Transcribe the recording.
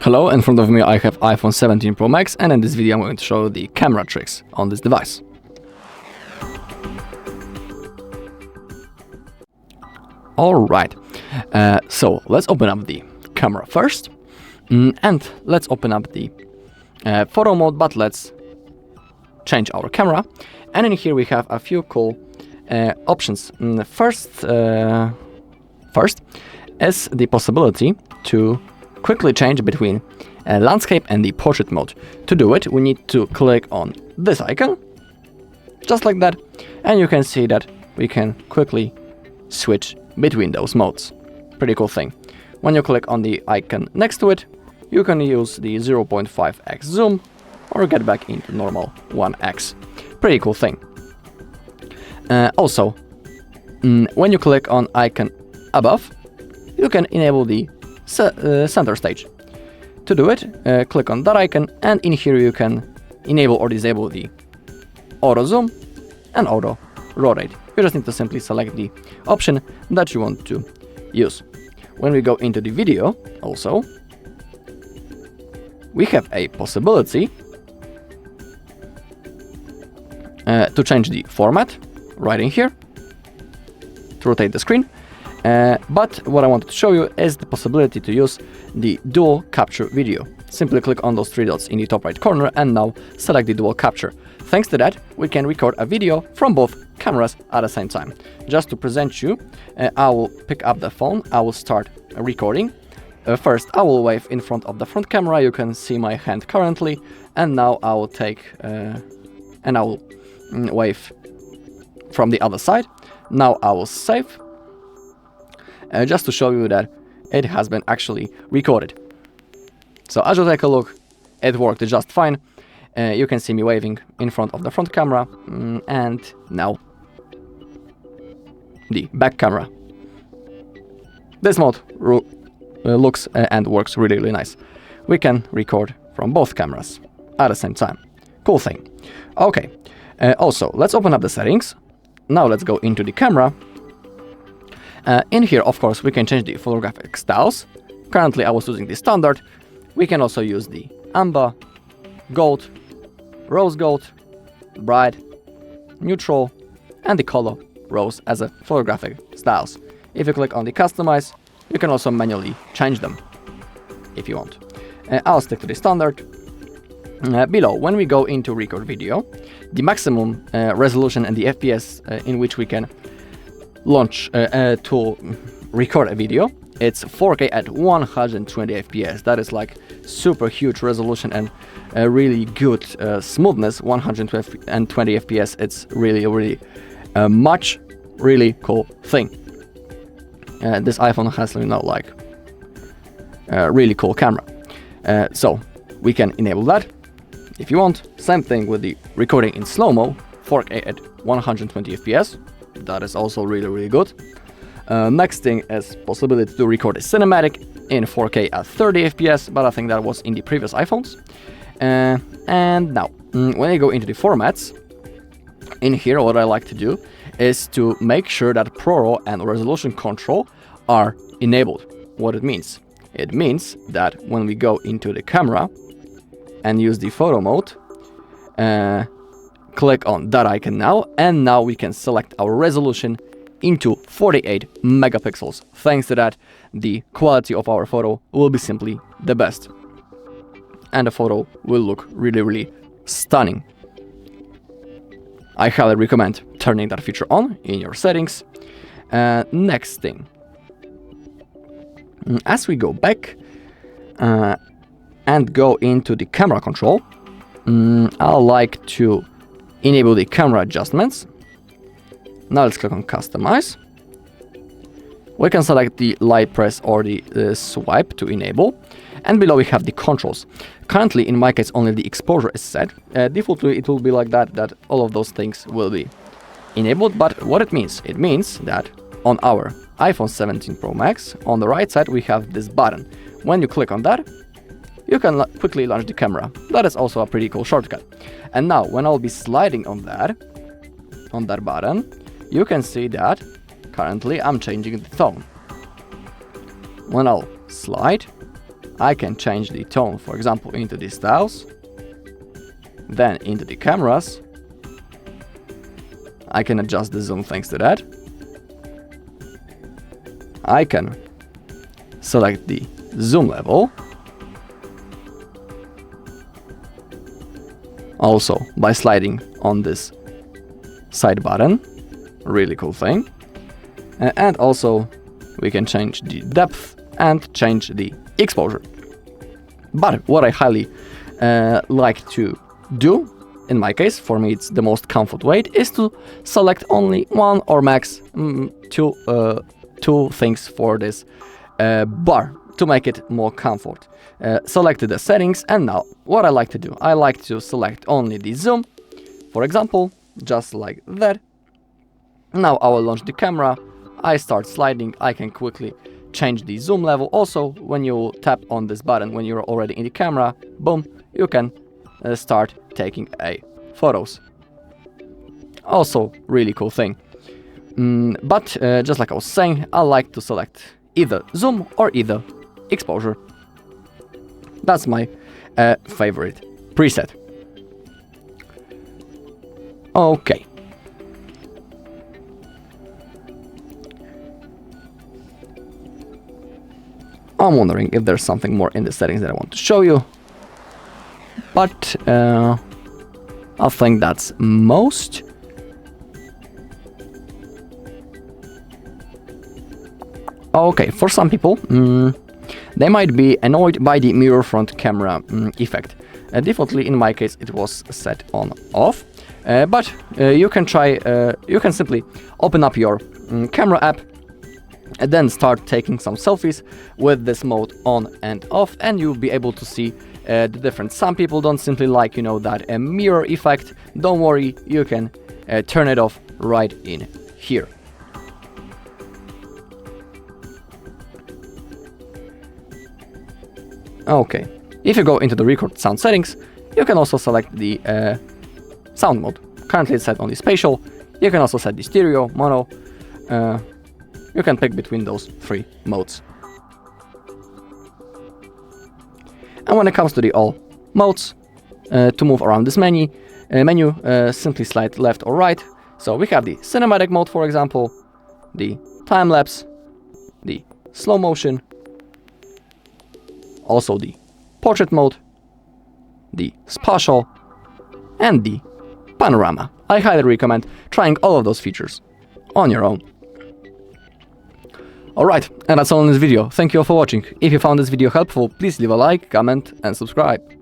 Hello, in front of me I have iPhone 17 Pro Max, and in this video I'm going to show you the camera tricks on this device. Alright, so let's open up the camera first, and let's open up the photo mode, but let's change our camera. And in here we have a few cool options. First is the possibility to quickly change between landscape and the portrait mode. To do it, we need to click on this icon, just like that, and you can see that we can quickly switch between those modes. Pretty cool thing. When you click on the icon next to it, you can use the 0.5x zoom or get back into normal 1x. Pretty cool thing. Also, when you click on icon above, you can enable the center stage. To do it, click on that icon, and in here you can enable or disable the auto zoom and auto rotate. You just need to simply select the option that you want to use. When we go into the video, also, we have a possibility to change the format right in here, to rotate the screen. But what I wanted to show you is the possibility to use the dual capture video. Simply click on those three dots in the top right corner and now select the dual capture. Thanks to that, we can record a video from both cameras at the same time. Just to present you, I will pick up the phone, I will start recording. First, I will wave in front of the front camera, you can see my hand currently, and now I will take and I will wave from the other side. Now I will save. Just to show you that it has been actually recorded. So as you take a look, it worked just fine. You can see me waving in front of the front camera, and now the back camera. This mode looks and works really, really nice. We can record from both cameras at the same time. Cool thing. Okay, also let's open up the settings. Now let's go into the camera. In here, of course, we can change the photographic styles. Currently, I was using the standard. We can also use the amber, gold, rose gold, bright, neutral, and the color rose as a photographic styles. If you click on the customize, you can also manually change them if you want. I'll stick to the standard. Below, when we go into record video, the maximum resolution and the FPS in which we can launch to record a video, it's 4K at 120 FPS. That is like super huge resolution and a really good smoothness. 120 FPS. It's really much really cool thing. This iPhone has like a really cool camera. So we can enable that if you want. Same thing with the recording in slow-mo, 4K at 120 FPS. That is also really good. Next thing is possibility to record a cinematic in 4K at 30 FPS, but I think that was in the previous iPhones. And now, when I go into the formats, in here what I like to do is to make sure that ProRAW and resolution control are enabled. What it means? It means that when we go into the camera and use the photo mode, click on that icon now, and now we can select our resolution into 48 megapixels. Thanks to that, the quality of our photo will be simply the best. And the photo will look really stunning. I highly recommend turning that feature on in your settings. Next thing. As we go back and go into the camera control, I like to enable the camera adjustments. Now let's click on customize. We can select the light press or the swipe to enable, and below we have the controls. Currently, in my case, only the exposure is set. Defaultly it will be like that all of those things will be enabled. But what it means that on our iPhone 17 Pro Max, on the right side we have this button. When you click on that, you can quickly launch the camera. That is also a pretty cool shortcut. And now, when I'll be sliding on that button, you can see that currently I'm changing the tone. When I'll slide, I can change the tone, for example, into the styles, then into the cameras. I can adjust the zoom thanks to that. I can select the zoom level, also by sliding on this side button, really cool thing. And also we can change the depth and change the exposure. But what I highly like to do, in my case, for me it's the most comfort way, is to select only one or max two things for this bar to make it more comfort. Selected the settings, and now what I like to do, I like to select only the zoom, for example, just like that. Now I will launch the camera, I start sliding, I can quickly change the zoom level. Also, when you tap on this button, when you're already in the camera, boom, you can start taking photos. Also, really cool thing. But just like I was saying, I like to select either zoom or either exposure. That's my favorite preset. Okay. I'm wondering if there's something more in the settings that I want to show you. But I think that's most. Okay, for some people, they might be annoyed by the mirror front camera effect. Defaultly, in my case, it was set on off. But you can try. You can simply open up your camera app and then start taking some selfies with this mode on and off, and you'll be able to see the difference. Some people don't simply like, that mirror effect. Don't worry, you can turn it off right in here. Okay, if you go into the record sound settings, you can also select the sound mode. Currently it's set on the spatial. You can also set the stereo, mono. You can pick between those three modes. And when it comes to the all modes, to move around this menu, simply slide left or right. So we have the cinematic mode, for example, the time-lapse, the slow motion, also the portrait mode, the spatial, and the panorama. I highly recommend trying all of those features on your own. Alright, and that's all in this video. Thank you all for watching. If you found this video helpful, please leave a like, comment, and subscribe.